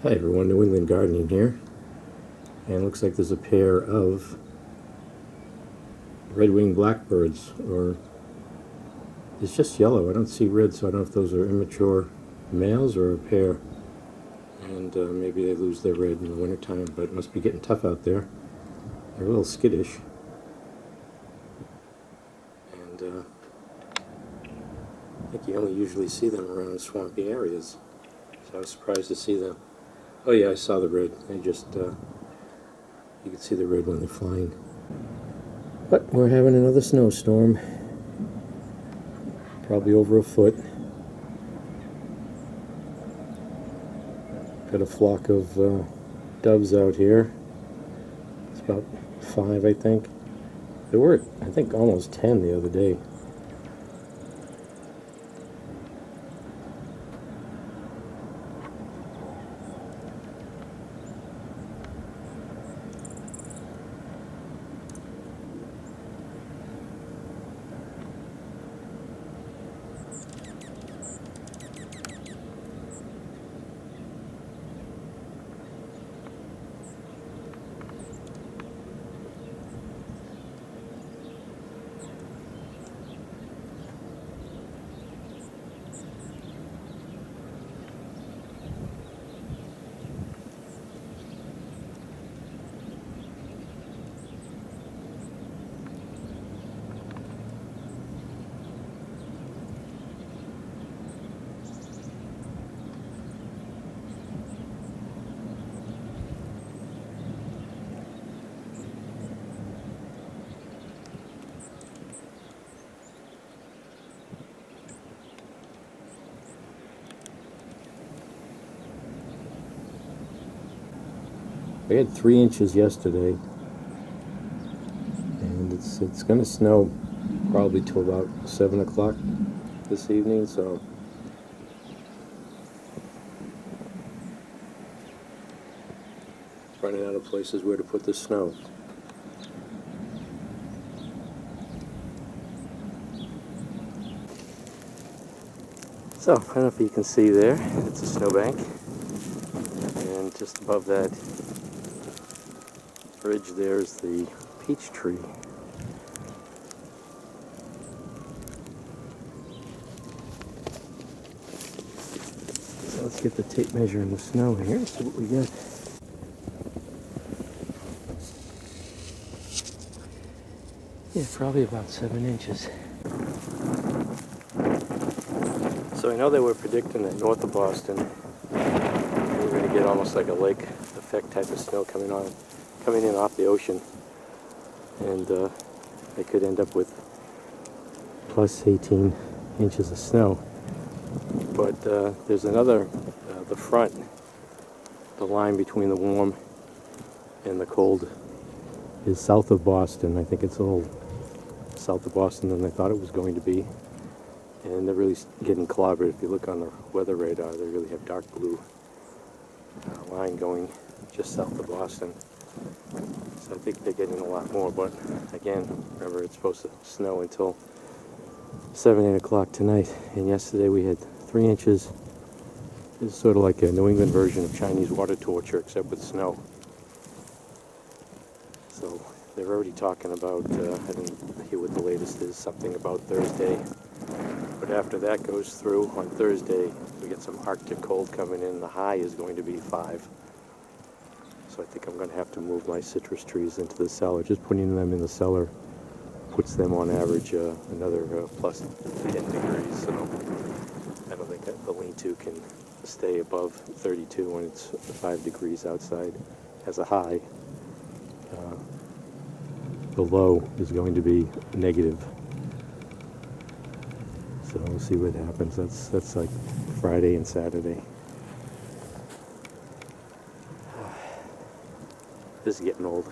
Hi everyone, New England Gardening here, and it looks like there's a pair of red-winged blackbirds, or it's just yellow. I don't see red, so I don't know if those are immature males or a pair, and maybe they lose their red in the wintertime, but it must be getting tough out there. They're a little skittish, and I think you only usually see them around swampy areas, so I was surprised to see them. Oh yeah, I saw the red. They just, you can see the red when they're flying. But we're having another snowstorm. Probably over a foot. Got a flock of doves out here. It's about 5, I think. There were, I think, almost 10 the other day. We had 3 inches yesterday, and it's going to snow probably till about 7 o'clock this evening, so running out of places where to put the snow. So, I don't know if you can see there, it's a snowbank, and just above that bridge there's the peach tree. So let's get the tape measure in the snow here and see what we get. Yeah, probably about 7 inches. So I know they were predicting that north of Boston we're going to get almost like a lake effect type of snow coming in off the ocean, and they could end up with plus 18 inches of snow. But there's another, the front, the line between the warm and the cold is south of Boston. I think it's a little south of Boston than I thought it was going to be. And they're really getting clobbered. If you look on the weather radar, they really have dark blue line going just south of Boston. So I think they're getting a lot more, but again, remember it's supposed to snow until 7, 8 o'clock tonight. And yesterday we had 3 inches. It's sort of like a New England version of Chinese water torture, except with snow. So they're already talking about, I didn't hear what the latest is, something about Thursday. But after that goes through, on Thursday, we get some Arctic cold coming in. The high is going to be 5. So I think I'm going to have to move my citrus trees into the cellar. Just putting them in the cellar puts them on average another plus 10 degrees. So I don't think that the lean-to can stay above 32 when it's 5 degrees outside as a high. The low is going to be negative. So we'll see what happens. That's like Friday and Saturday. This is getting old.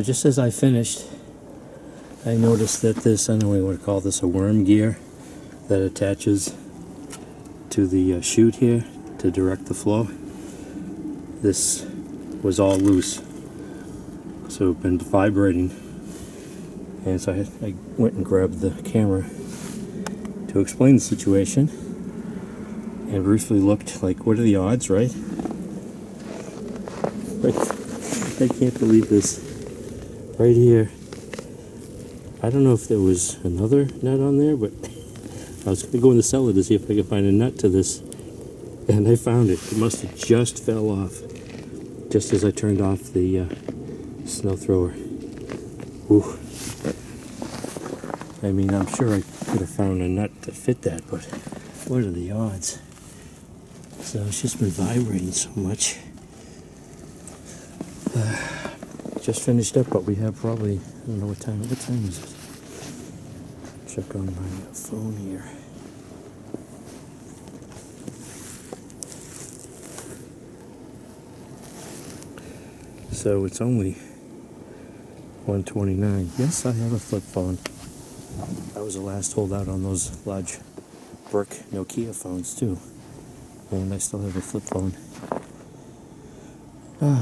So just as I finished, I noticed that this, I don't know what you want to call this, a worm gear that attaches to the chute here to direct the flow. This was all loose, so it's been vibrating, and so I went and grabbed the camera to explain the situation and briefly looked like, what are the odds, right? I can't believe this. Right here, I don't know if there was another nut on there, but I was going to go in the cellar to see if I could find a nut to this, and I found it. It must have just fell off just as I turned off the snow thrower. Ooh. I mean, I'm sure I could have found a nut to fit that, but what are the odds? So it's just been vibrating so much. Just finished up, but we have probably, I don't know what time is it? Check on my phone here. So it's only 1:29. Yes, I have a flip phone. I was the last holdout on those large brick Nokia phones too, and I still have a flip phone.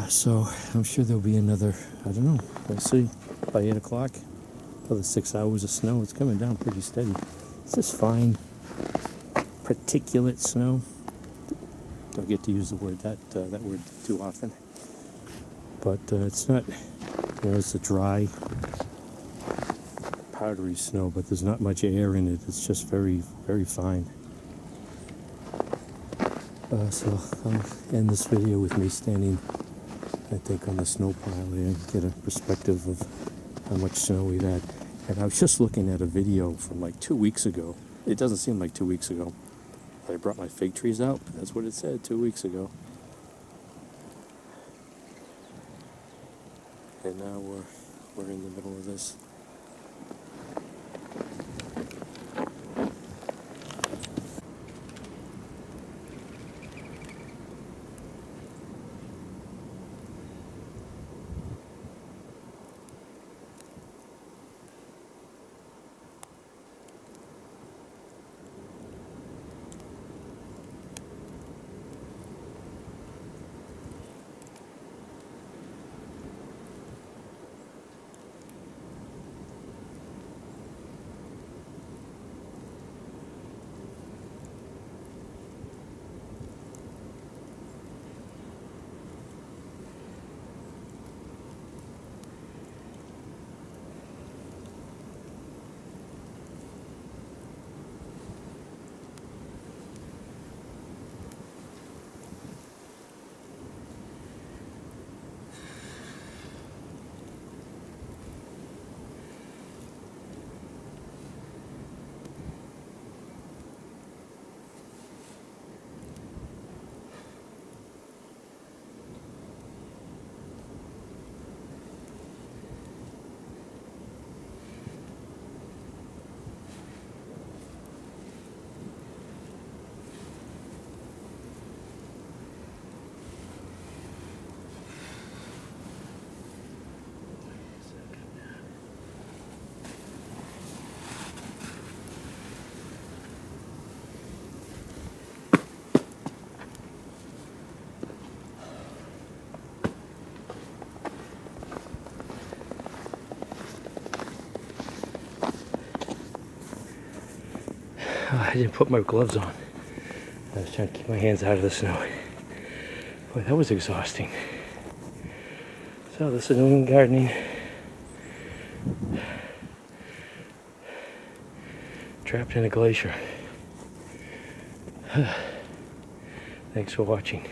So I'm sure there'll be another, I don't know, we'll see, by 8 o'clock, another 6 hours of snow. It's coming down pretty steady. It's just fine, particulate snow. Don't get to use the word that word too often. But it's not, it's a dry, powdery snow, but there's not much air in it. It's just very, very fine. So I'll end this video with me standing, I think, on the snow pile and get a perspective of how much snow we've had. And I was just looking at a video from like 2 weeks ago. It doesn't seem like 2 weeks ago. I brought my fig trees out. That's what it said 2 weeks ago. And now we're in the middle of this. I didn't put my gloves on. I was trying to keep my hands out of the snow. Boy, that was exhausting. So this is New England gardening. Trapped in a glacier. Thanks for watching.